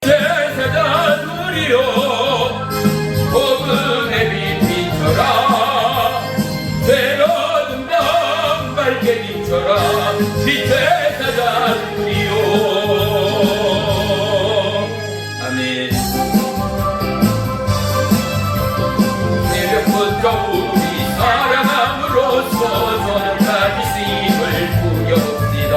제사장들이여 복음의 빛 비춰라. 새로운 밤 밝게 비춰라. 빛의 제사장들이여. 아멘. 새벽부터 우리 사랑함으로써 저녁까지 쓰임을 부려봅시다.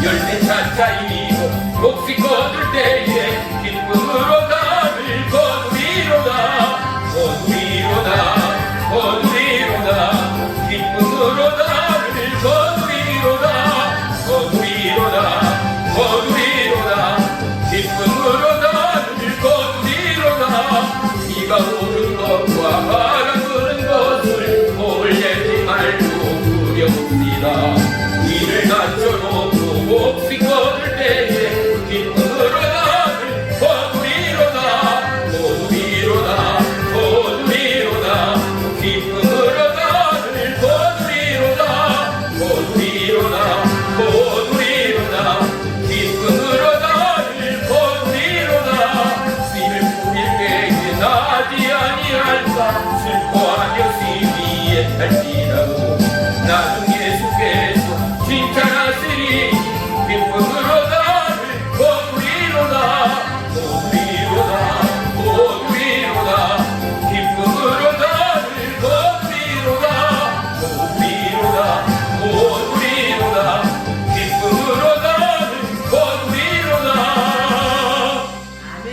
열매 차차이고 목시 거둘 때에 기쁨으로 담을 거두리로다. 거두리로다. 거두리로다. 기쁨으로 담을 거두리로다. 거두리로다. 거두리로다. 기쁨으로 담을 거두리로다. 비가 오는 것과 바람 부는 것을 몰래지 말고 누려봅시다. 이를 낮춰놓고 몹시 거둘 때에 기쁨으로 담을 거두리로다. 거두리로다. 거두리로다. 기쁨으로 담을 거두리로다. 거두리로다. 거두리로다. 기쁨으로 담을 거두리로다. 씨를 뿌릴 때에 나지 아니할까. 슬퍼하며 씨 위에 탈지라도 나중 예수께서 칭찬하시리. 기쁨으로 담을 거두리로다. 거두리로다. 거두리로다. 기쁨으로 담을 거두리로다. 거두리로다. 거두리로다. 기쁨으로 담을 거두리로다. 아멘.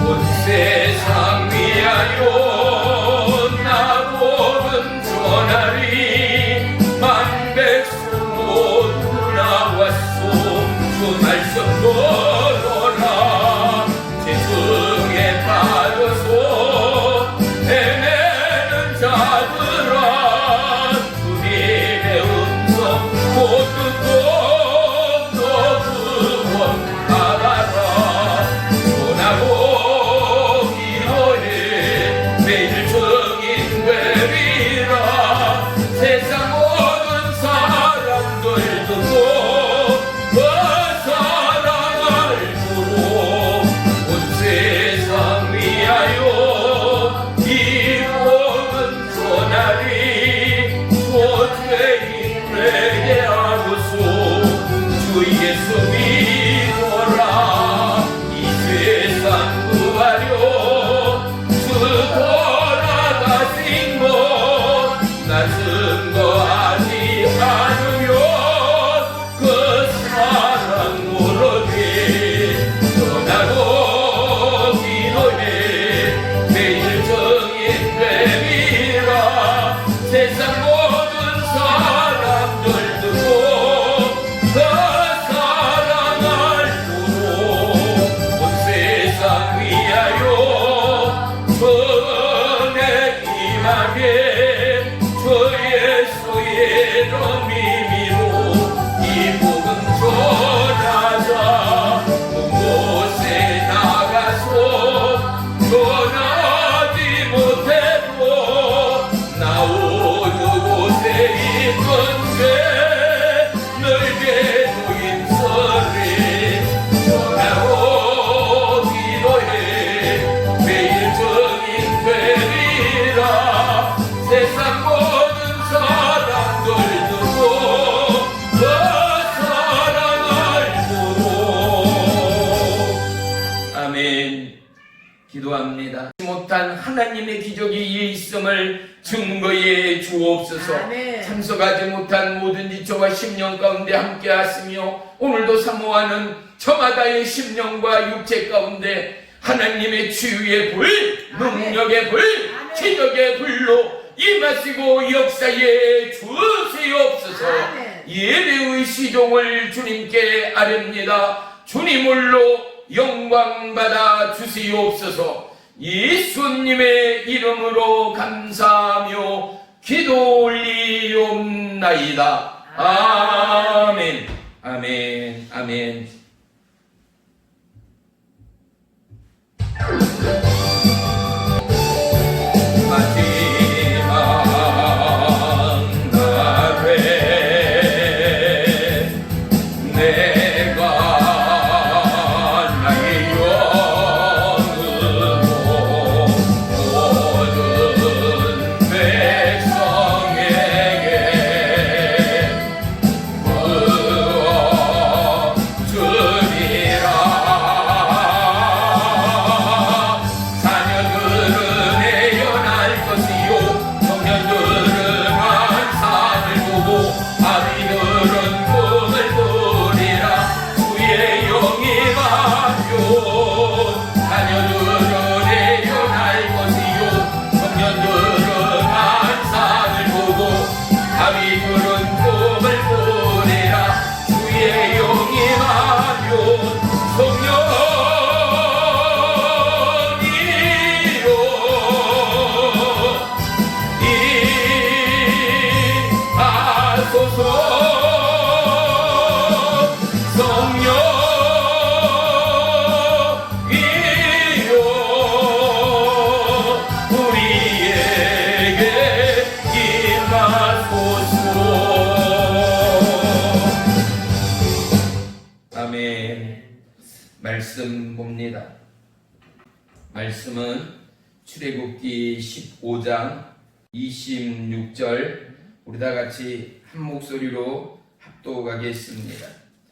온 세상 위하여 나복은 전하리. 만백성 모두 나왔소. 주 말씀 걸어라. 죄성에 빠져서 헤매는 자들아. 주님의 음성 못 듣고 너 구원 받아라. 전하고 기도해 매일 증인 되리라. 세상 모든 사람들 듣고 그 사랑을 부르고 온 세상 위하여 이 복은 전하리. 소죄인 회개하고서 주 예수 믿어라. 이 세상 구하려 주 돌아가신 것 나 증거하지 않으면 그 사랑 모르게. 전하고 기도해 매일 증인 되리라. 세상 모든 사람들 듣고 그 사랑을 부르고 온 세상 위하여 전에 임하게. 주 예수의 이름 믿고 이 복음 전하자. 온 곳에 나가서 전하지 못해도 나오는 곳에 있건데 넓게 노임설에 전하고 기도해 매일 증인 되리라. 세상 모든 사람들 듣고 그 사랑을 부르고. 아멘. 기도합니다. 못한 하나님의 기적이 있음을 증거해 주옵소서. 아멘. 참석하지 못한 모든 지체와 심령 가운데 함께 하시며 오늘도 사모하는 저마다의 심령과 육체 가운데 하나님의 치유의 불, 능력의 불, 기적의 불로 임하시고 역사에 주시옵소서. 예배의 시종을 주님께 아렵니다. 주님을로 영광 받아 주시옵소서. 예수님의 이름으로 감사하며 기도 올리옵나이다. 아멘. 아멘. 아멘. 마지막 날에 말씀 봅니다. 말씀은 출애굽기 15장 26절 우리 다 같이 한 목소리로 합독하겠습니다.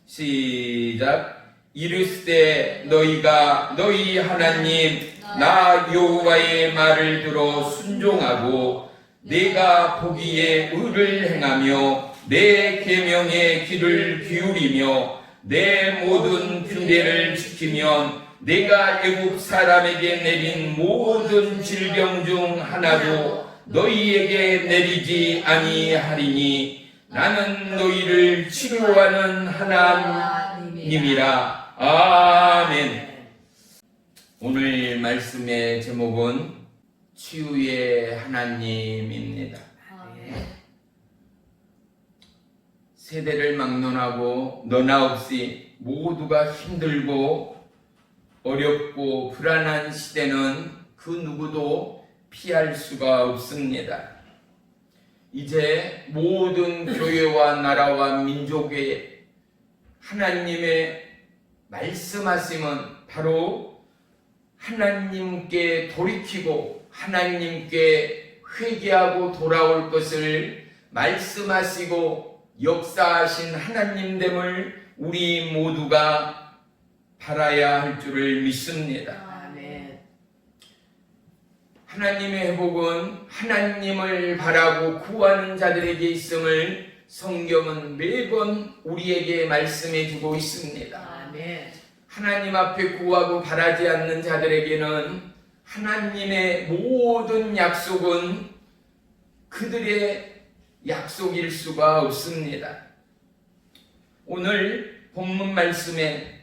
시작. 이르시되 너희가 너희 하나님 나 여호와의 말을 들어 순종하고 내가 보기에 의를 행하며 내 계명에 귀를 기울이며 내 모든 규례를 지키면 내가 애굽 사람에게 내린 모든 질병 중 하나도 너희에게 내리지 아니하리니 나는 너희를 치료하는 하나님이라. 아멘. 오늘 말씀의 제목은 치유의 하나님입니다. 세대를 막론하고 너나 없이 모두가 힘들고 어렵고 불안한 시대는 그 누구도 피할 수가 없습니다. 이제 모든 교회와 나라와 민족에 하나님의 말씀하심은 바로 하나님께 돌이키고 하나님께 회개하고 돌아올 것을 말씀하시고 역사하신 하나님됨을 우리 모두가 바라야 할 줄을 믿습니다. 아멘. 하나님의 회복은 하나님을 바라고 구하는 자들에게 있음을 성경은 매번 우리에게 말씀해 주고 있습니다. 아멘. 하나님 앞에 구하고 바라지 않는 자들에게는 하나님의 모든 약속은 그들의 약속일 수가 없습니다. 오늘 본문 말씀에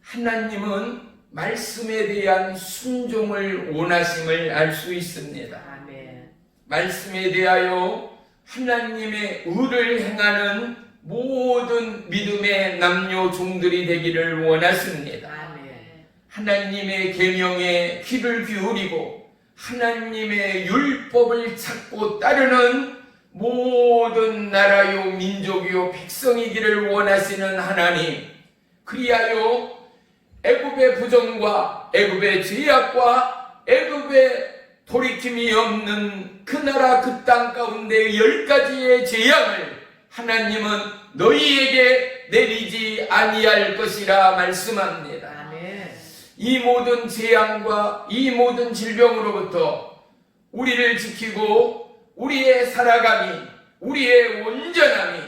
하나님은 말씀에 대한 순종을 원하심을 알 수 있습니다. 아멘. 말씀에 대하여 하나님의 의를 행하는 모든 믿음의 남녀 종들이 되기를 원하십니다. 아멘. 하나님의 계명에 귀를 기울이고 하나님의 율법을 찾고 따르는 모든 나라요 민족이요 백성이기를 원하시는 하나님, 그리하여 애굽의 부정과 애굽의 죄악과 애굽의 돌이킴이 없는 그 나라 그 땅 가운데 10가지의 재앙을 하나님은 너희에게 내리지 아니할 것이라 말씀합니다. 아멘. 이 모든 재앙과 이 모든 질병으로부터 우리를 지키고 우리의 살아감이, 우리의 온전함이,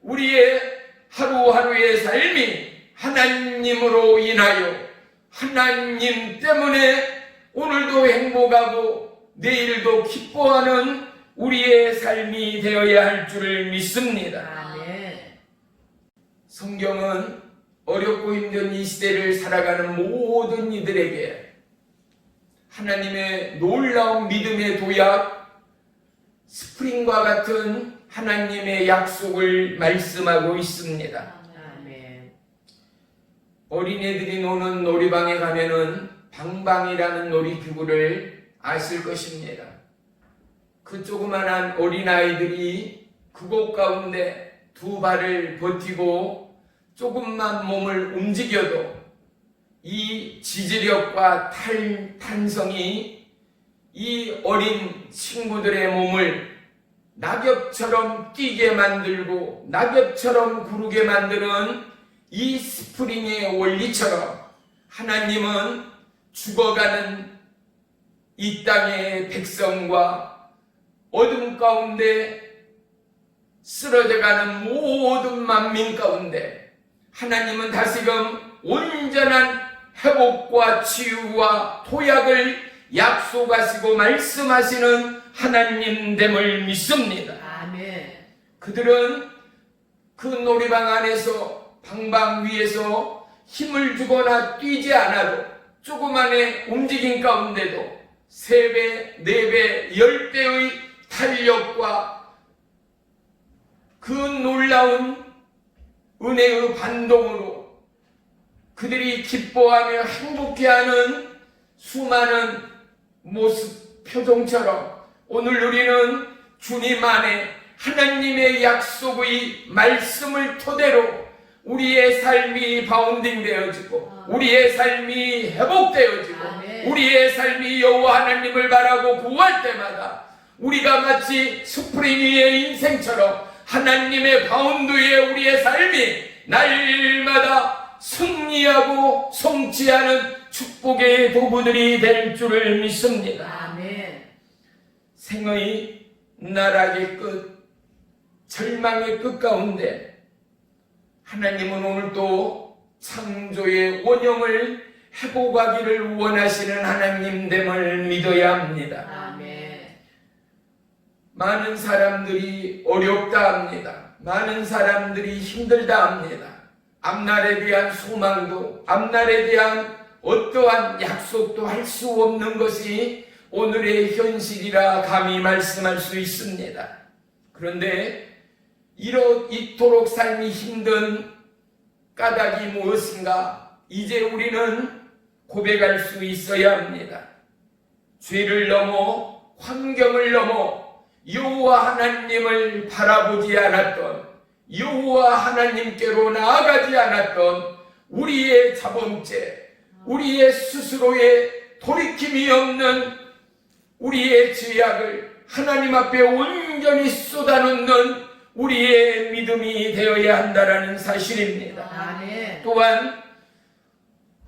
우리의 하루하루의 삶이 하나님으로 인하여 하나님 때문에 오늘도 행복하고 내일도 기뻐하는 우리의 삶이 되어야 할 줄을 믿습니다. 아멘. 성경은 어렵고 힘든 이 시대를 살아가는 모든 이들에게 하나님의 놀라운 믿음의 도약, 스프링과 같은 하나님의 약속을 말씀하고 있습니다. 아멘. 어린애들이 노는 놀이방에 가면은 방방이라는 놀이기구를 아실 것입니다. 그 조그만한 어린아이들이 그곳 가운데 두 발을 버티고 조금만 몸을 움직여도 이 지지력과 탄성이 이 어린 친구들의 몸을 낙엽처럼 뛰게 만들고 낙엽처럼 구르게 만드는 이 스프링의 원리처럼 하나님은 죽어가는 이 땅의 백성과 어둠 가운데 쓰러져가는 모든 만민 가운데 하나님은 다시금 온전한 회복과 치유와 도약을 약속하시고 말씀하시는 하나님됨을 믿습니다. 아멘. 그들은 그 놀이방 안에서 방방 위에서 힘을 주거나 뛰지 않아도 조그만의 움직임 가운데도 3배, 4배, 10배의 탄력과 그 놀라운 은혜의 반동으로 그들이 기뻐하며 행복해하는 수많은 모습, 표정처럼 오늘 우리는 주님 안에 하나님의 약속의 말씀을 토대로 우리의 삶이 바운딩 되어지고 우리의 삶이 회복되어지고 아멘. 우리의 삶이 여호와 하나님을 바라고 구할 때마다 우리가 마치 스프링 위의 인생처럼 하나님의 바운드 위에 우리의 삶이 날마다 승리하고 성취하는 축복의 도구들이 될 줄을 믿습니다. 아멘. 생의 나락의 끝, 절망의 끝 가운데 하나님은 오늘도 창조의 원형을 회복하기를 원하시는 하나님됨을 믿어야 합니다. 아멘. 많은 사람들이 어렵다 합니다. 많은 사람들이 힘들다 합니다. 앞날에 대한 소망도, 앞날에 대한 어떠한 약속도 할 수 없는 것이 오늘의 현실이라 감히 말씀할 수 있습니다. 그런데 이토록 삶이 힘든 까닭이 무엇인가? 이제 우리는 고백할 수 있어야 합니다. 죄를 넘어, 환경을 넘어 여호와 하나님을 바라보지 않았던, 여호와 하나님께로 나아가지 않았던 우리의 자범죄, 우리의 스스로의 돌이킴이 없는 우리의 죄악을 하나님 앞에 온전히 쏟아놓는 우리의 믿음이 되어야 한다는 사실입니다. 아멘. 또한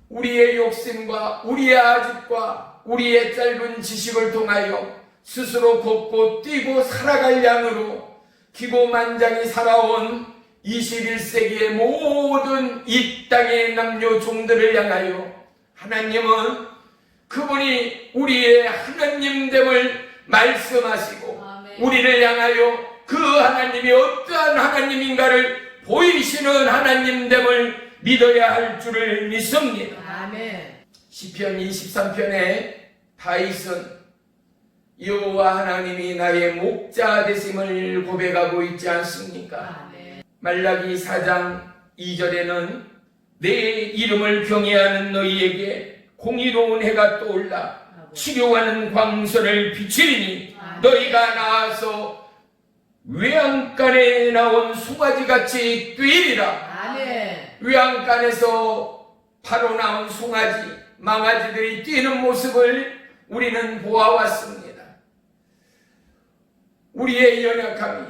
우리의 욕심과 우리의 아집과 우리의 짧은 지식을 통하여 스스로 걷고 뛰고 살아갈 양으로 기고만장히 살아온 21세기의 모든 이 땅의 남녀 종들을 향하여 하나님은 그분이 우리의 하나님됨을 말씀하시고 아멘. 우리를 향하여 그 하나님이 어떠한 하나님인가를 보이시는 하나님됨을 믿어야 할 줄을 믿습니다. 아멘. 시편 23편에 다윗은 여호와 하나님이 나의 목자 되심을 고백하고 있지 않습니까? 아멘. 말라기 4장 2절에는 내 이름을 경외하는 너희에게 공의로운 해가 떠올라 치료하는 광선을 비추리니 너희가 나와서 외양간에 나온 송아지같이 뛰리라. 아멘. 외양간에서 바로 나온 송아지, 망아지들이 뛰는 모습을 우리는 보아왔습니다. 우리의 연약함이,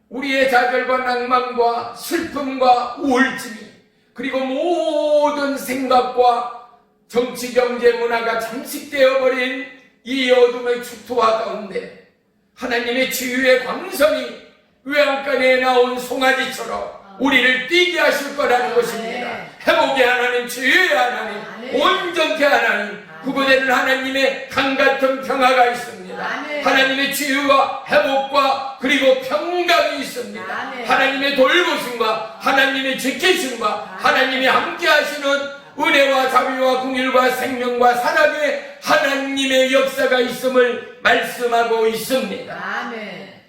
우리의 좌절과 낭만과 슬픔과 우울증이, 그리고 모든 생각과 정치, 경제, 문화가 잠식되어버린 이 어둠의 축토화 가운데 하나님의 치유의 광선이 외양간에 나온 송아지처럼 우리를 뛰게 하실 거라는 것입니다. 회복의 하나님, 치유의 하나님, 온전케 하나님, 그곳에는 하나님의 강같은 평화가 있습니다. 하나님의 치유와 회복과 그리고 평강이 있습니다. 하나님의 돌보심과 하나님의 지키심과 하나님이 함께 하시는 은혜와 자비와 긍휼과 생명과 사랑의 하나님의 역사가 있음을 말씀하고 있습니다. 아멘.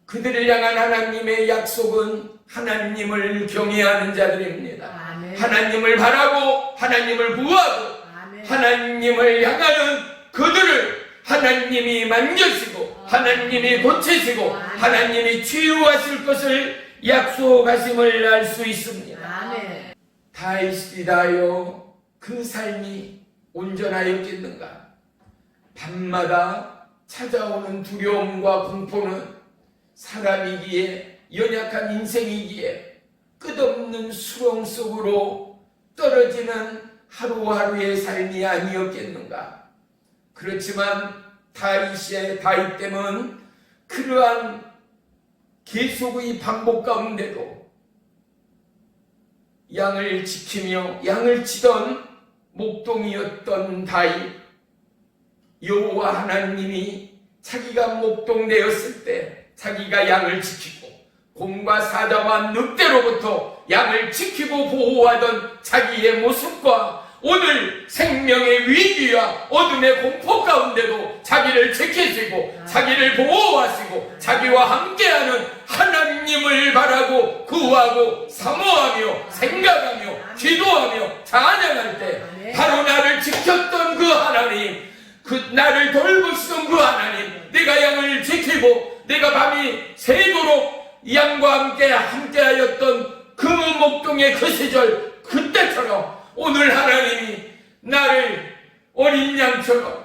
그들을 향한 하나님의 약속은 하나님을 경외하는 자들입니다. 아멘. 하나님을 바라고 하나님을 구하고 아멘. 하나님을 향하는 그들을 하나님이 만져시고 하나님이 고치시고 하나님이 치유하실 것을 약속하심을 알 수 있습니다. 아멘. 다윗이다여 그 삶이 온전하였겠는가? 밤마다 찾아오는 두려움과 공포는 사람이기에, 연약한 인생이기에 끝없는 수렁 속으로 떨어지는 하루하루의 삶이 아니었겠는가? 그렇지만 다윗됨은 그러한 계속의 반복 가운데도 양을 지키며 양을 치던 목동이었던 다윗, 여호와 하나님이 자기가 목동되었을 때 자기가 양을 지키고 곰과 사자와 늑대로부터 양을 지키고 보호하던 자기의 모습과 오늘 생명의 위기와 어둠의 공포 가운데도 자기를 지키시고 자기를 보호하시고 자기와 함께하는 하나님을 바라고 구하고 사모하며 생각하며 기도하며 찬양할 때 바로 나를 지켰던 그 하나님, 그 나를 돌보시던 그 하나님, 내가 양을 지키고 내가 밤이 새도록 양과 함께하였던 그 목동의 그 시절 그때처럼 오늘 하나님이 나를 어린 양처럼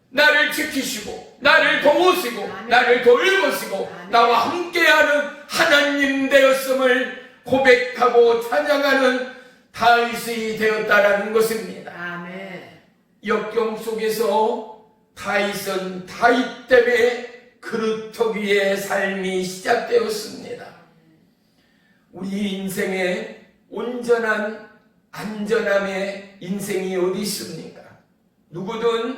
나를 지키시고 나를 도우시고 아멘. 나를 돌보시고 아멘. 나와 함께하는 하나님 되었음을 고백하고 찬양하는 다윗이 되었다라는 것입니다. 아멘. 역경 속에서 다윗은 다윗 때문에 그루터 위의 삶이 시작되었습니다. 우리 인생에 온전한 안전함의 인생이 어디 있습니까? 누구든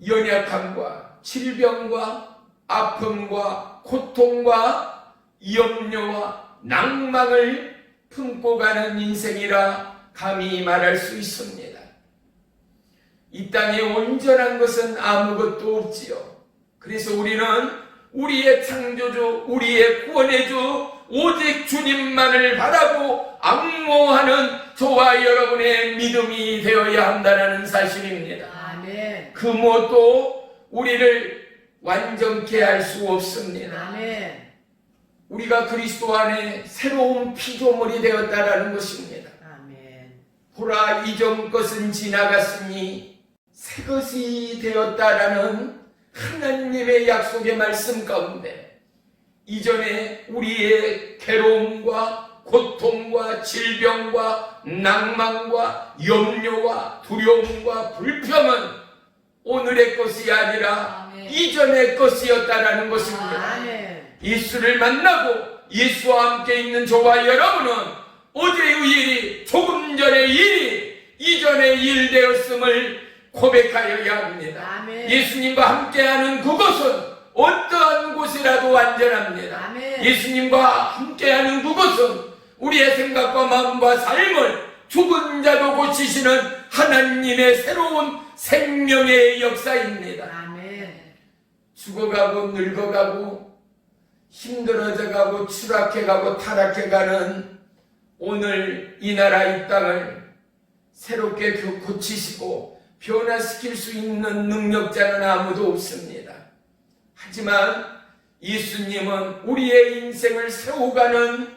연약함과 질병과 아픔과 고통과 염려와 낭망을 품고 가는 인생이라 감히 말할 수 있습니다. 이 땅에 온전한 것은 아무것도 없지요. 그래서 우리는 우리의 창조주, 우리의 구원의 주, 오직 주님만을 바라고 앙모하는 저와 여러분의 믿음이 되어야 한다는 사실입니다. 아멘. 그 무엇도 우리를 완전케 할 수 없습니다. 아멘. 우리가 그리스도 안에 새로운 피조물이 되었다라는 것입니다. 아멘. 보라, 이전 것은 지나갔으니 새 것이 되었다라는 하나님의 약속의 말씀 가운데 이전에 우리의 괴로움과 고통과 질병과 낭만과 염려와 두려움과 불평은 오늘의 것이 아니라 아멘. 이전의 것이었다라는 것입니다. 아멘. 예수를 만나고 예수와 함께 있는 저와 여러분은 어제의 일이 조금 전의 일이 이전의 일 되었음을 고백하여야 합니다. 아멘. 예수님과 함께하는 그곳은 어떠한 곳이라도 안전합니다. 아멘. 예수님과 함께하는 그곳은 우리의 생각과 마음과 삶을 죽은 자도 고치시는 하나님의 새로운 생명의 역사입니다. 아멘. 죽어가고 늙어가고 힘들어져가고 추락해가고 타락해가는 오늘 이 나라 이 땅을 새롭게 고치시고 변화시킬 수 있는 능력자는 아무도 없습니다. 하지만 예수님은 우리의 인생을 세워가는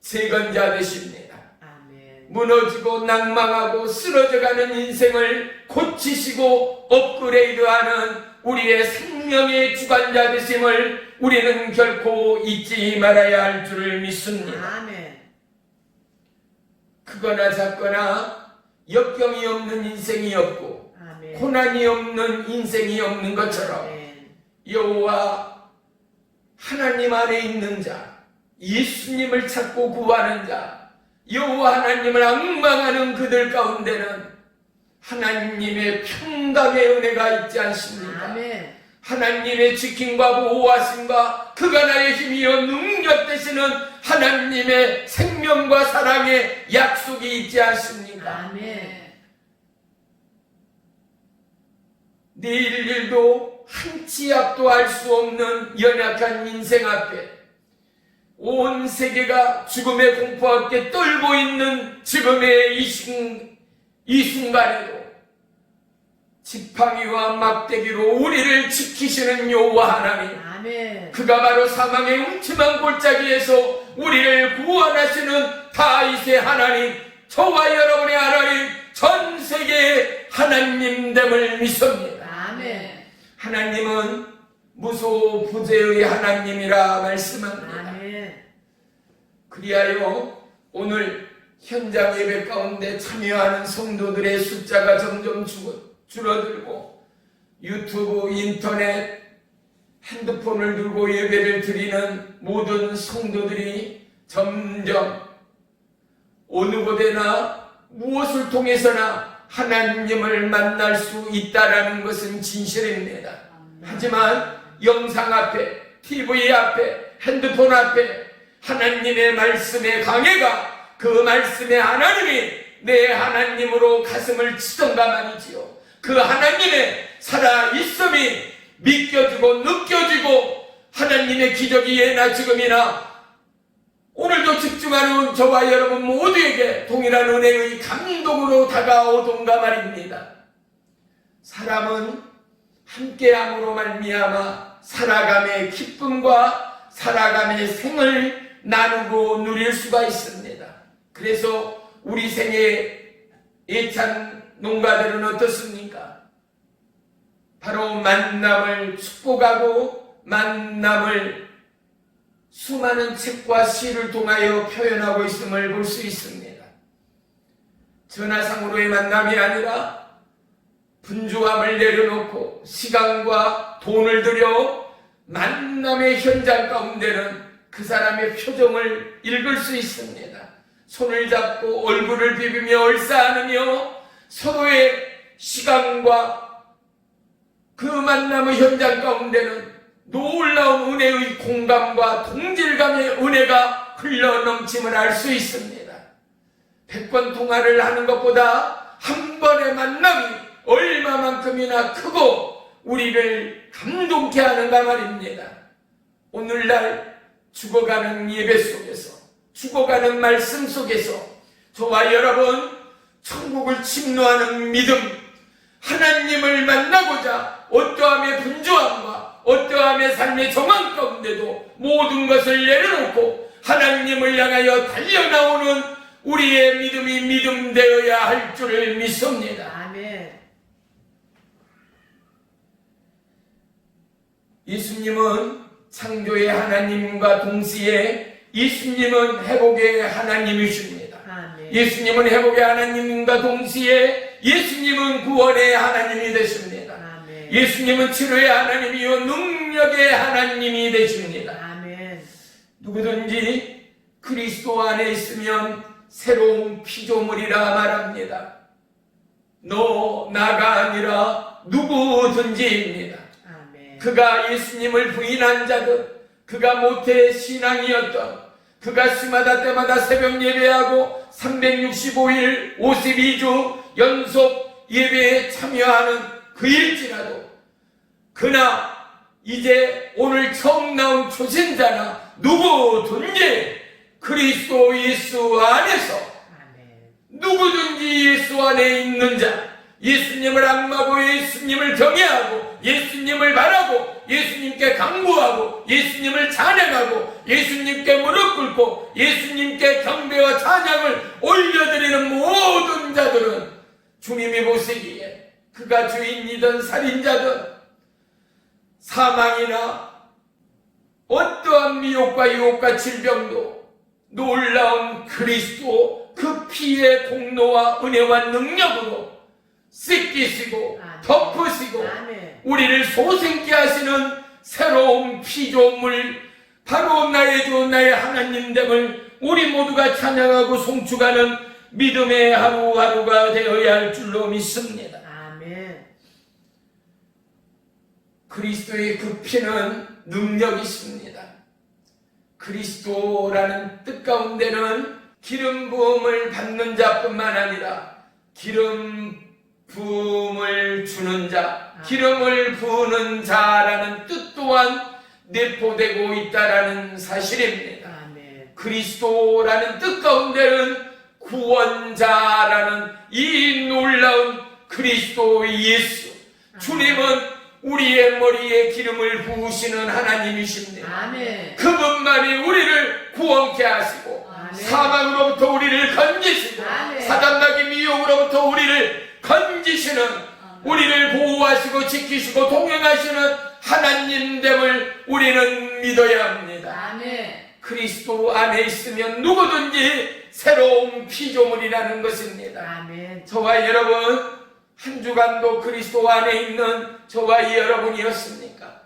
재건자 되십니다. 아멘. 무너지고 낭망하고 쓰러져가는 인생을 고치시고 업그레이드하는 우리의 생명의 주관자 되심을 우리는 결코 잊지 말아야 할 줄을 믿습니다. 아멘. 크거나 작거나 역경이 없는 인생이 없고 아멘. 고난이 없는 인생이 없는 것처럼 아멘. 여호와 하나님 안에 있는 자, 예수님을 찾고 구하는 자, 여호와 하나님을 앙망하는 그들 가운데는 하나님의 평강의 은혜가 있지 않습니까? 아멘. 하나님의 지킴과 보호하심과 그가 나의 힘이여 능력 되시는 하나님의 생명과 사랑의 약속이 있지 않습니까? 아멘. 내일 일도 한치 앞도 알 수 없는 연약한 인생 앞에 온 세계가 죽음의 공포 앞에 떨고 있는 지금의 이 순간에도 지팡이와 막대기로 우리를 지키시는 여호와 하나님, 아멘. 그가 바로 사망의 음침한 골짜기에서 우리를 구원하시는 다윗의 하나님, 저와 여러분의 하나님, 전 세계의 하나님됨을 믿습니다. 아멘. 하나님은 무소부재의 하나님이라 말씀합니다. 아멘. 그리하여 오늘 현장 예배 가운데 참여하는 성도들의 숫자가 점점 줄어들고 유튜브, 인터넷, 핸드폰을 들고 예배를 드리는 모든 성도들이 점점 어느 곳에나 무엇을 통해서나 하나님을 만날 수 있다라는 것은 진실입니다. 하지만 영상 앞에, TV 앞에, 핸드폰 앞에 하나님의 말씀의 강해가 그 말씀의 하나님이 내 하나님으로 가슴을 치던가 말이지요. 그 하나님의 살아있음이 믿겨지고 느껴지고 하나님의 기적이 예나 지금이나 오늘도 집중하는 저와 여러분 모두에게 동일한 은혜의 감동으로 다가오던가 말입니다. 사람은 함께함으로 말미암아 살아감의 기쁨과 살아감의 생을 나누고 누릴 수가 있습니다. 그래서 우리 생의 예찬 농가들은 어떻습니까? 바로 만남을 축복하고 만남을 수많은 책과 시를 통하여 표현하고 있음을 볼 수 있습니다. 전화상으로의 만남이 아니라 분주함을 내려놓고 시간과 돈을 들여 만남의 현장 가운데는 그 사람의 표정을 읽을 수 있습니다. 손을 잡고 얼굴을 비비며 얼싸안으며 서로의 시간과 그 만남의 현장 가운데는 놀라운 은혜의 공감과 동질감의 은혜가 흘러넘침을 알 수 있습니다. 100번 통화를 하는 것보다 한 번의 만남이 얼마만큼이나 크고 우리를 감동케 하는가 말입니다. 오늘날 죽어가는 예배 속에서, 죽어가는 말씀 속에서 저와 여러분 천국을 침노하는 믿음, 하나님을 만나고자 어떠함의 분주함과 어떠함의 삶의 정황 가운데도 모든 것을 내려놓고 하나님을 향하여 달려나오는 우리의 믿음이 믿음 되어야 할 줄을 믿습니다. 아멘. 예수님은 창조의 하나님과 동시에 예수님은 회복의 하나님이십니다. 아멘. 예수님은 회복의 하나님과 동시에 예수님은 구원의 하나님이 되십니다. 아멘. 예수님은 치료의 하나님이요 능력의 하나님이 되십니다. 아멘. 누구든지 그리스도 안에 있으면 새로운 피조물이라 말합니다. 너 나가 아니라 누구든지입니다. 아멘. 그가 예수님을 부인한 자든, 그가 모태 신앙이었던, 그가 시마다 때마다 새벽 예배하고 365일 52주 연속 예배에 참여하는 그일지라도, 그나 이제 오늘 처음 나온 초신자나 누구든지 그리스도 예수 안에서, 아멘. 누구든지 예수 안에 있는 자, 예수님을 악마고 예수님을 경외하고 예수님을 바라고 예수님께 강구하고 예수님을 찬양하고 예수님께 무릎 꿇고 예수님께 경배와 찬양을 올려드리는 모든 자들은 주님이 보시기에 그가 주인이든 살인자든 사망이나 어떠한 미혹과 유혹과 질병도 놀라운 그리스도 그 피의 공로와 은혜와 능력으로 씻기시고 아멘. 덮으시고 아멘. 우리를 소생케 하시는 새로운 피조물, 바로 나의 주 나의 하나님됨을 우리 모두가 찬양하고 송축하는 믿음의 하루하루가 되어야 할 줄로 믿습니다. 아멘. 그리스도의 그 피는 능력이 있습니다. 그리스도라는 뜻 가운데는 기름 부음을 받는 자뿐만 아니라 기름 부음을 주는 자, 기름을 부으는 자라는 뜻 또한 내포되고 있다라는 사실입니다. 아멘. 그리스도라는 뜻 가운데는 구원자라는 이 놀라운 그리스도 예수, 주님은 우리의 머리에 기름을 부으시는 하나님이십니다. 아멘. 그분만이 우리를 구원케 하시고 아멘. 사망으로부터 우리를 건지시고 아멘. 사단나기 미혹으로부터 우리를 건지시는, 우리를 보호하시고 지키시고 동행하시는 하나님됨을 우리는 믿어야 합니다. 아멘. 그리스도 안에 있으면 누구든지 새로운 피조물이라는 것입니다. 아멘. 저와 여러분 한 주간도 그리스도 안에 있는 저와 여러분이었습니까?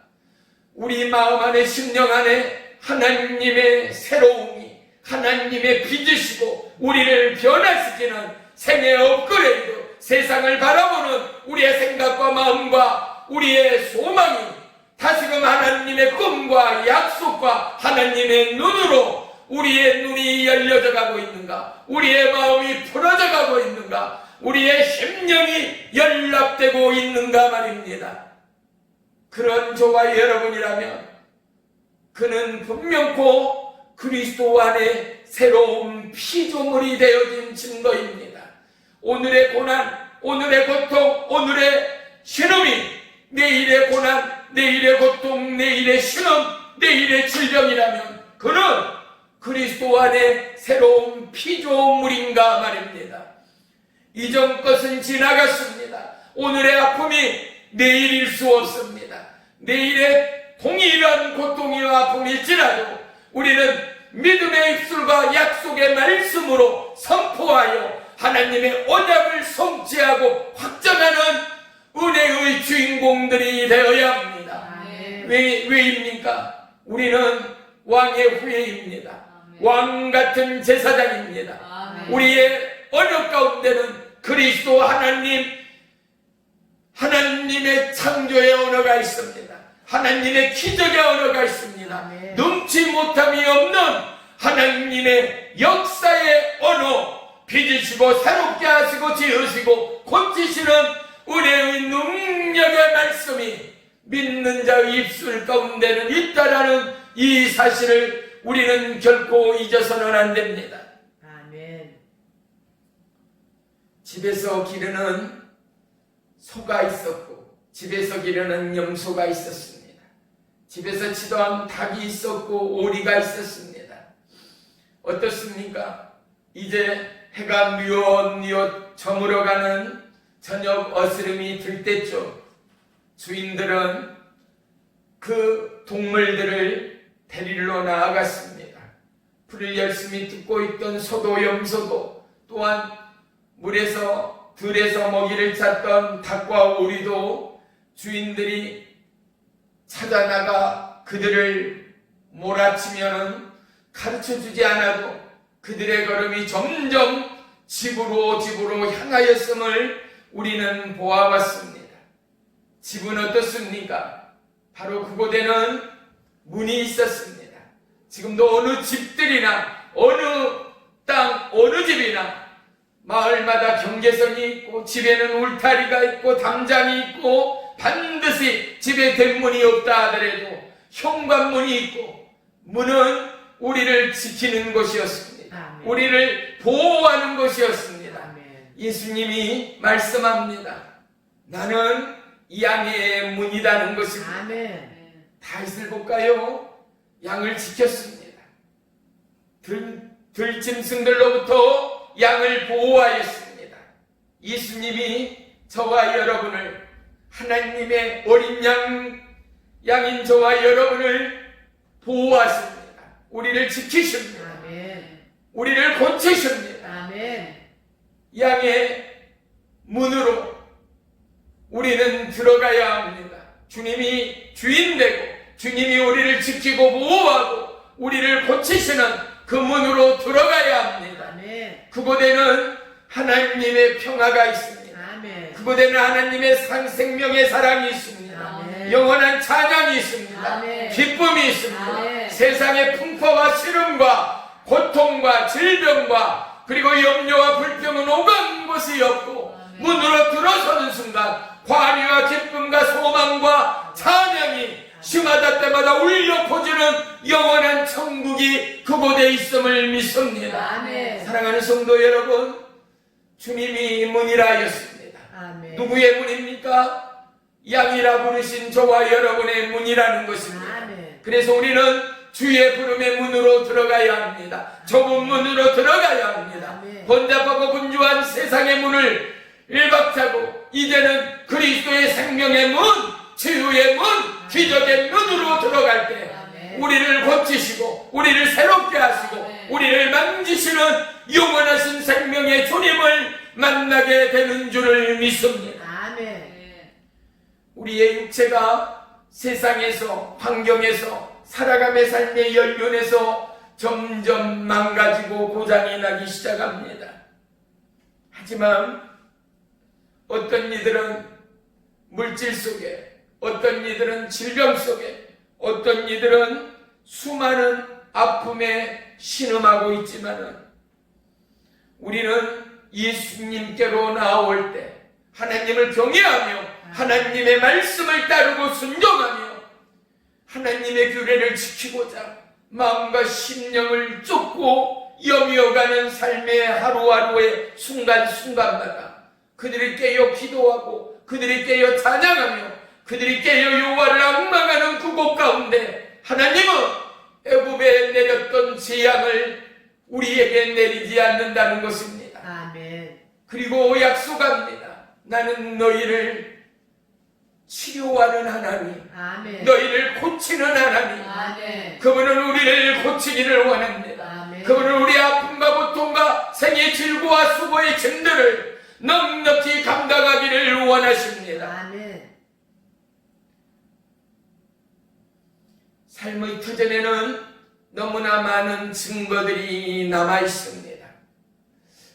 우리 마음 안에 심령 안에 하나님의 새로움이, 하나님의 빚으시고 우리를 변화시키는 생의 업그레이드, 세상을 바라보는 우리의 생각과 마음과 우리의 소망이 다시금 하나님의 꿈과 약속과 하나님의 눈으로 우리의 눈이 열려져 가고 있는가, 우리의 마음이 풀어져 가고 있는가, 우리의 심령이 연락되고 있는가 말입니다. 그런 저와 여러분이라면 그는 분명코 그리스도 안에 새로운 피조물이 되어진 증거입니다. 오늘의 고난, 오늘의 고통, 오늘의 신음이 내일의 고난, 내일의 고통, 내일의 신음, 내일의 질병이라면 그는 그리스도 안에 새로운 피조물인가 말입니다. 이전 것은 지나갔습니다. 오늘의 아픔이 내일일 수 없습니다. 내일의 동일한 고통이와 아픔일지라도 우리는 믿음의 입술과 약속의 말씀으로 선포하여 하나님의 언약을 성취하고 확정하는 은혜의 주인공들이 되어야 합니다. 왜입니까? 우리는 왕의 후예입니다. 왕 같은 제사장입니다. 우리의 언약 가운데는 그리스도 하나님의 창조의 언어가 있습니다. 하나님의 기적의 언어가 있습니다. 능치 못함이 없는 하나님의 역사의 언어, 빚으시고 새롭게 하시고 지으시고 고치시는 은혜의 능력의 말씀이 믿는 자의 입술 가운데는 있다라는 이 사실을 우리는 결코 잊어서는 안 됩니다. 아멘. 집에서 기르는 소가 있었고 집에서 기르는 염소가 있었습니다. 집에서 치던 닭이 있었고 오리가 있었습니다. 어떻습니까? 이제 해가 뉘엿뉘엿 저물어가는 저녁 어스름이 들 때쯤 주인들은 그 동물들을 데리러 나아갔습니다. 풀을 열심히 뜯고 있던 소도 염소도 또한 들에서 먹이를 찾던 닭과 오리도 주인들이 찾아나가 그들을 몰아치면은 가르쳐주지 않아도 그들의 걸음이 점점 집으로 향하였음을 우리는 보아왔습니다. 집은 어떻습니까? 바로 그곳에는 문이 있었습니다. 지금도 어느 집들이나 어느 땅 어느 집이나 마을마다 경계선이 있고 집에는 울타리가 있고 담장이 있고 반드시 집에 대문이 없다 하더라도 현관문이 있고 문은 우리를 지키는 것이었습니다. 아멘. 우리를 보호하는 것이었습니다. 아멘. 예수님이 말씀합니다. 나는 양의 문이라는 것입니다. 아멘. 다윗을 볼까요? 양을 지켰습니다. 들짐승들로부터 양을 보호하였습니다. 예수님이 저와 여러분을 하나님의 어린 양인 저와 여러분을 보호하십니다. 우리를 지키십니다. 아멘. 우리를 고치십니다. 아멘. 양의 문으로 우리는 들어가야 합니다. 주님이 주인 되고 주님이 우리를 지키고 보호하고 우리를 고치시는 그 문으로 들어가야 합니다. 아멘. 그곳에는 하나님의 평화가 있습니다. 아멘. 그곳에는 하나님의 생명의 사랑이 있습니다. 아멘. 영원한 찬양이 있습니다. 아멘. 기쁨이 있습니다. 아멘. 세상의 풍파와 시름과 고통과 질병과 그리고 염려와 불평은 오간 것이 없고 문으로 들어서는 순간 관유와 기쁨과 소망과 찬양이 심하다 때마다 울려 퍼지는 영원한 천국이 그곳에 있음을 믿습니다. 아멘. 사랑하는 성도 여러분, 주님이 문이라 하였습니다. 아멘. 누구의 문입니까? 양이라 부르신 저와 여러분의 문이라는 것입니다. 아멘. 그래서 우리는 주의 부름의 문으로 들어가야 합니다. 좁은 문으로 들어가야 합니다. 아멘. 번잡하고 분주한 세상의 문을 일박차고 이제는 그리스도의 생명의 문, 치유의 문, 기적의 문으로 들어갈 때 아멘. 우리를 고치시고 우리를 새롭게 하시고 아멘. 우리를 만지시는 영원하신 생명의 주님을 만나게 되는 줄을 믿습니다. 아멘. 우리의 육체가 세상에서 환경에서 살아감의 삶의 연륜에서 점점 망가지고 고장이 나기 시작합니다. 하지만 어떤 이들은 물질 속에, 어떤 이들은 질병 속에, 어떤 이들은 수많은 아픔에 신음하고 있지만은 우리는 예수님께로 나아올 때 하나님을 경외하며 하나님의 말씀을 따르고 순종하며 하나님의 규례를 지키고자 마음과 심령을 쫓고 여미어가는 삶의 하루하루의 순간순간마다 그들이 깨어 기도하고 그들이 깨어 찬양하며 그들이 깨어 여호와를 앙망하는 그곳 가운데 하나님은 애굽에 내렸던 재앙을 우리에게 내리지 않는다는 것입니다. 아멘. 그리고 약속합니다. 나는 너희를 치료하는 하나님, 아멘. 너희를 고치는 하나님. 아멘. 그분은 우리를 고치기를 원합니다. 아멘. 그분은 우리 아픔과 고통과 생의 질고와 수고의 짐들을 넉넉히 감당하기를 원하십니다. 아멘. 삶의 터전에는 너무나 많은 증거들이 남아 있습니다.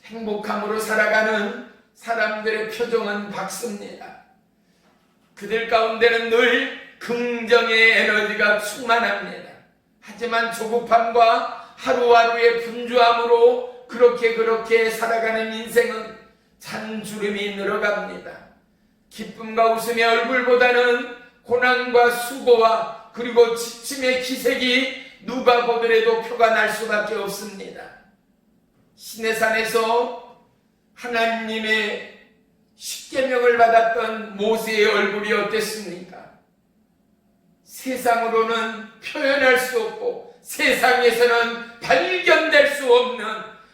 행복함으로 살아가는 사람들의 표정은 밝습니다. 그들 가운데는 늘 긍정의 에너지가 충만합니다. 하지만 조급함과 하루하루의 분주함으로 그렇게 살아가는 인생은 잔주름이 늘어갑니다. 기쁨과 웃음의 얼굴보다는 고난과 수고와 그리고 지침의 기색이 누가 보더라도 표가 날 수밖에 없습니다. 시내산에서 하나님의 십계명을 받았던 모세의 얼굴이 어땠습니까? 세상으로는 표현할 수 없고 세상에서는 발견될 수 없는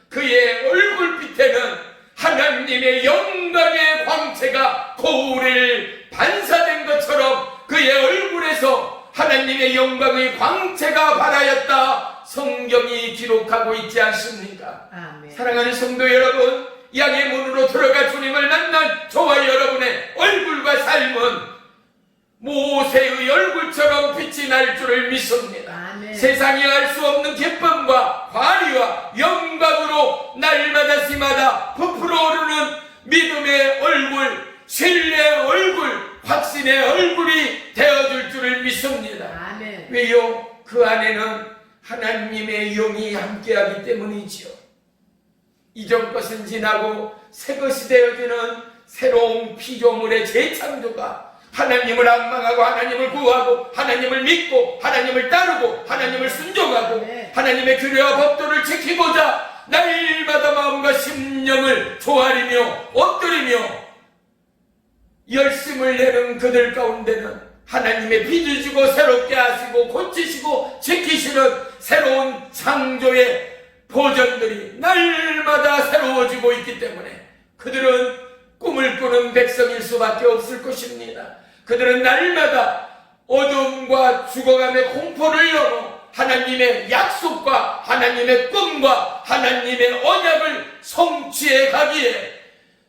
그의 얼굴빛에는 하나님의 영광의 광채가 거울을 반사된 것처럼 그의 얼굴에서 하나님의 영광의 광채가 발하였다 성경이 기록하고 있지 않습니까? 아멘. 사랑하는 성도 여러분, 양의 문으로 들어가 주님을 만난 저와 여러분의 얼굴과 삶은 모세의 얼굴처럼 빛이 날 줄을 믿습니다. 아멘. 세상이 알 수 없는 기쁨과 관리와 영광으로 날마다 시마다 부풀어 오르는 믿음의 얼굴, 신뢰의 얼굴, 확신의 얼굴이 되어줄 줄을 믿습니다. 아멘. 왜요? 그 안에는 하나님의 영이 함께하기 때문이지요. 이전 것은 지나고 새 것이 되어지는 새로운 피조물의 재창조가 하나님을 앙망하고 하나님을 구하고 하나님을 믿고 하나님을 따르고 하나님을 순종하고 네. 하나님의 규례와 법도를 지키고자 날마다 마음과 심령을 조아리며 엎드리며 열심을 내는 그들 가운데는 하나님의 빚을 지고 새롭게 하시고 고치시고 지키시는 새로운 창조의 보전들이 날마다 새로워지고 있기 때문에 그들은 꿈을 꾸는 백성일 수밖에 없을 것입니다. 그들은 날마다 어둠과 죽어감의 공포를 넘어 하나님의 약속과 하나님의 꿈과 하나님의 언약을 성취해 가기에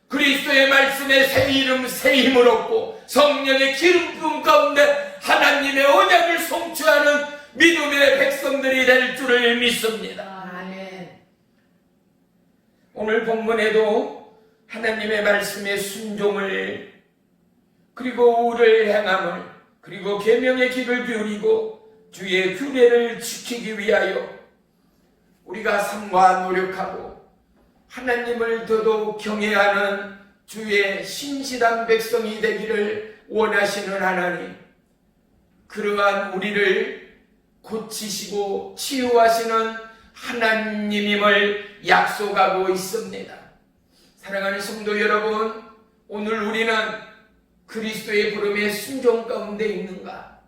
그리스도의 말씀에 새 이름 새 힘을 얻고 성령의 기름 부음 가운데 하나님의 언약을 성취하는 믿음의 백성들이 될 줄을 믿습니다. 아멘. 오늘 본문에도 하나님의 말씀에 순종을 그리고 의를 행함을 그리고 계명의 길을 기울이고 주의 규례를 지키기 위하여 우리가 삶과 노력하고 하나님을 더더욱 경외하는 주의 신실한 백성이 되기를 원하시는 하나님, 그러한 우리를 고치시고 치유하시는 하나님임을 약속하고 있습니다. 사랑하는 성도 여러분, 오늘 우리는 그리스도의 부름에 순종 가운데 있는가?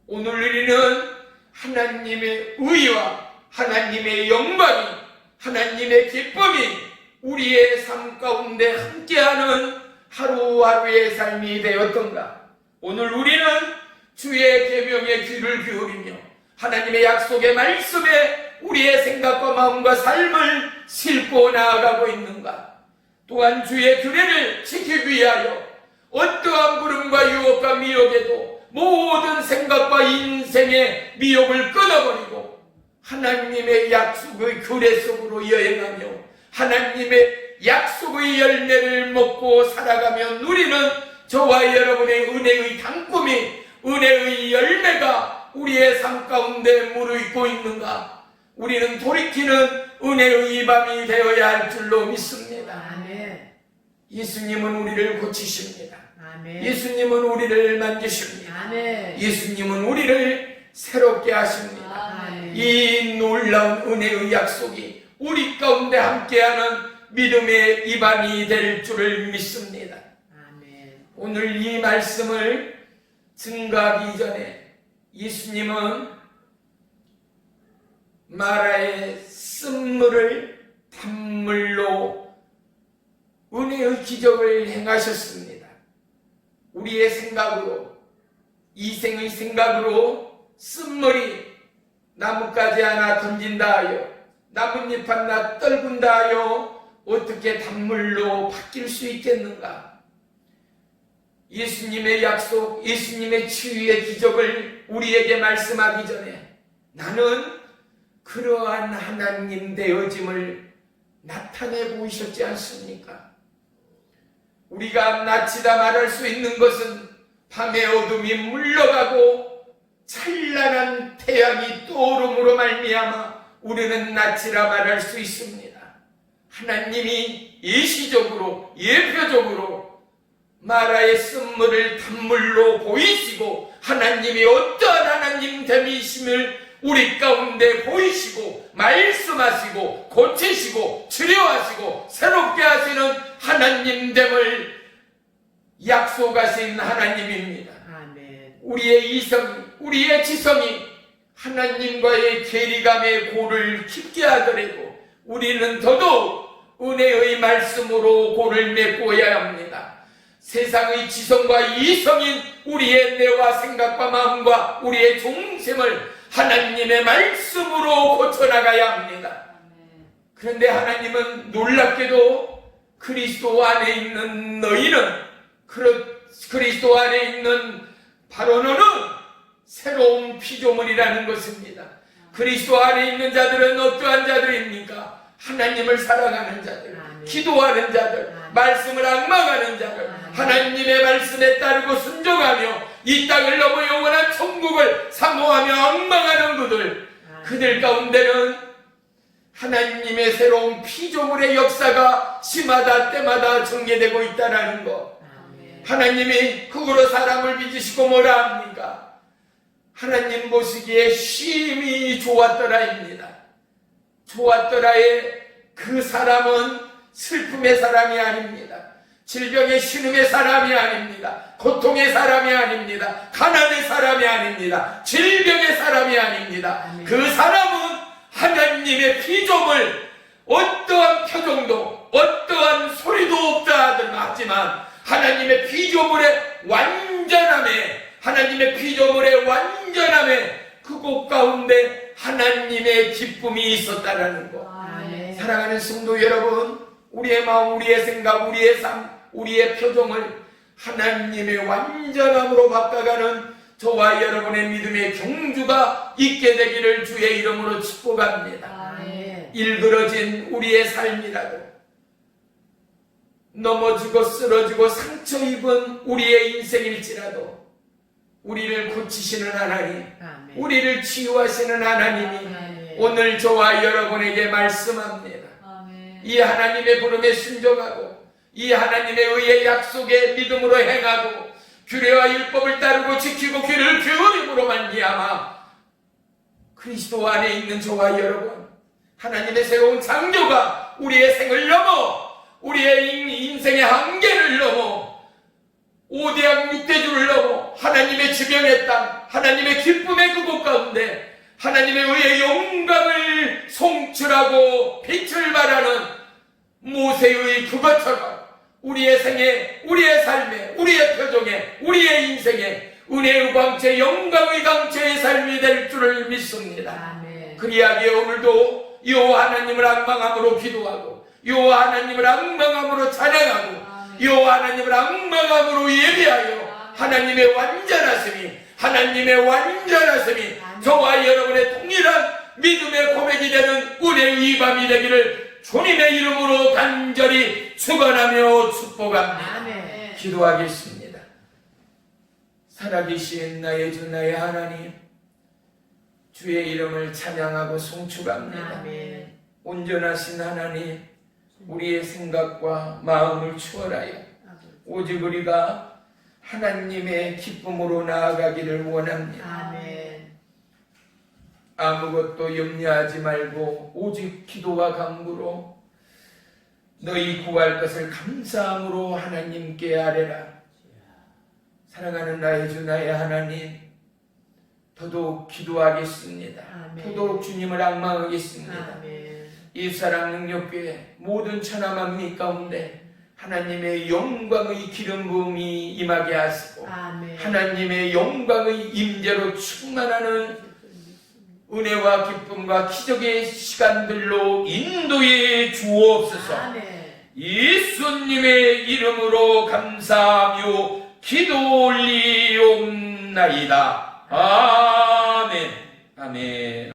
오늘 우리는 하나님의 의와 하나님의 영광이 하나님의 기쁨이 우리의 삶 가운데 함께하는 하루하루의 삶이 되었던가? 오늘 우리는 주의 계명에 귀를 기울이며 하나님의 약속의 말씀에 우리의 생각과 마음과 삶을 싣고 나아가고 있는가? 또한 주의 규례를 지키기 위하여 어떠한 부름과 유혹과 미혹에도 모든 생각과 인생의 미혹을 끊어버리고 하나님의 약속의 규례 속으로 여행하며 하나님의 약속의 열매를 먹고 살아가며 누리는 저와 여러분의 은혜의 단꿈이 은혜의 열매가 우리의 삶 가운데 무르익고 있는가? 우리는 돌이키는 은혜의 밤이 되어야 할 줄로 믿습니다. 아멘. 예수님은 우리를 고치십니다. 아멘. 예수님은 우리를 만지십니다. 아멘. 예수님은 우리를 새롭게 하십니다. 아멘. 이 놀라운 은혜의 약속이 우리 가운데 함께하는 믿음의 입안이 될 줄을 믿습니다. 아멘. 오늘 이 말씀을 증거하기 전에 예수님은 마라의 쓴물을 단물로 은혜의 기적을 행하셨습니다. 우리의 생각으로, 이생의 생각으로 쓴물이 나뭇가지 하나 던진다 하여, 나뭇잎 하나 떨군다 하여 어떻게 단물로 바뀔 수 있겠는가? 예수님의 약속, 예수님의 치유의 기적을 우리에게 말씀하기 전에 나는 그러한 하나님 되어짐을 나타내 보이셨지 않습니까? 우리가 낯이다 말할 수 있는 것은 밤의 어둠이 물러가고 찬란한 태양이 떠오름으로 말미암아 우리는 낯이라 말할 수 있습니다. 하나님이 예시적으로, 예표적으로 마라의 쓴물을 단물로 보이시고 하나님이 어떠한 하나님 됨이심을 우리 가운데 보이시고 말씀하시고 고치시고 치료하시고 새롭게 하시는 하나님 됨을 약속하신 하나님입니다. 아멘. 우리의 이성이, 우리의 지성이 하나님과의 괴리감의 골을 깊게 하더라도 우리는 더더욱 은혜의 말씀으로 골을 메꿔야 합니다. 세상의 지성과 이성인 우리의 뇌와 생각과 마음과 우리의 중심을 하나님의 말씀으로 고쳐나가야 합니다. 그런데 하나님은 놀랍게도 그리스도 안에 있는 너희는, 그리스도 안에 있는 바로 너는 새로운 피조물이라는 것입니다. 그리스도 안에 있는 자들은 어떠한 자들입니까? 하나님을 사랑하는 자들, 기도하는 자들, 말씀을 앙망하는 자들, 하나님의 말씀에 따르고 순종하며 이 땅을 넘어 영원한 천국을 사모하며 앙망하는 그들 가운데는 하나님의 새로운 피조물의 역사가 시마다 때마다 전개되고 있다는 것. 하나님이 그거로 사람을 빚으시고 뭐라 합니까? 하나님 보시기에 심히 좋았더라입니다. 좋았더라의 그 사람은 슬픔의 사람이 아닙니다. 질병의 신음의 사람이 아닙니다. 고통의 사람이 아닙니다. 가난의 사람이 아닙니다. 질병의 사람이 아닙니다. 그 사람은 하나님의 피조물, 어떠한 표정도 어떠한 소리도 없다 하지만 하나님의 피조물의 완전함에, 하나님의 피조물의 완전함에 그곳 가운데 하나님의 기쁨이 있었다라는 것. 사랑하는 성도 여러분, 우리의 마음, 우리의 생각, 우리의 삶, 우리의 표정을 하나님의 완전함으로 바꿔가는 저와 여러분의 믿음의 경주가 있게 되기를 주의 이름으로 축복합니다. 일그러진 우리의 삶이라도, 넘어지고 쓰러지고 상처 입은 우리의 인생일지라도 우리를 고치시는 하나님, 우리를 치유하시는 하나님이 오늘 저와 여러분에게 말씀합니다. 이 하나님의 부름에 순종하고 이 하나님의 의의 약속에 믿음으로 행하고 규례와 율법을 따르고 지키고 귀를 기울임으로 말미암아 그리스도 안에 있는 저와 여러분, 하나님의 새로운 창조가 우리의 생을 넘어, 우리의 인생의 한계를 넘어, 5대양 6대주를 넘어 하나님의 지명의 땅, 하나님의 기쁨의 그곳 가운데 하나님의 의의 영광을 송출하고 빛을 발하는 모세의 그것처럼 우리의 생에, 우리의 삶에, 우리의 표정에, 우리의 인생에 은혜의 광채, 영광의 광채의 삶이 될 줄을 믿습니다. 그리하기에 오늘도 여호와 하나님을 앙망함으로 기도하고 여호와 하나님을 앙망함으로 찬양하고 여호와 하나님을 앙망함으로 예배하여 하나님의 완전하심이, 하나님의 완전하심이 저와 여러분의 동일한 믿음의 고백이 되는 은혜의 이 밤이 되기를 주님의 이름으로 간절히 축원하며 축복합니다. 기도하겠습니다. 살아계신 나의 주 나의 하나님, 주의 이름을 찬양하고 송축합니다. 온전하신 하나님, 우리의 생각과 마음을 추월하여 오직 우리가 하나님의 기쁨으로 나아가기를 원합니다. 아무것도 염려하지 말고 오직 기도와 간구로 너희 구할 것을 감사함으로 하나님께 아뢰라. 사랑하는 나의 주 나의 하나님, 더더욱 기도하겠습니다. 아멘. 더더욱 주님을 앙망하겠습니다. 아멘. 이 사랑능력교회 모든 천하만민 가운데 하나님의 영광의 기름 부음이 임하게 하시고 아멘. 하나님의 영광의 임재로 충만하는 은혜와 기쁨과 기적의 시간들로 인도해 주옵소서. 아멘. 예수님의 이름으로 감사하며 기도 올리옵나이다. 아멘. 아멘.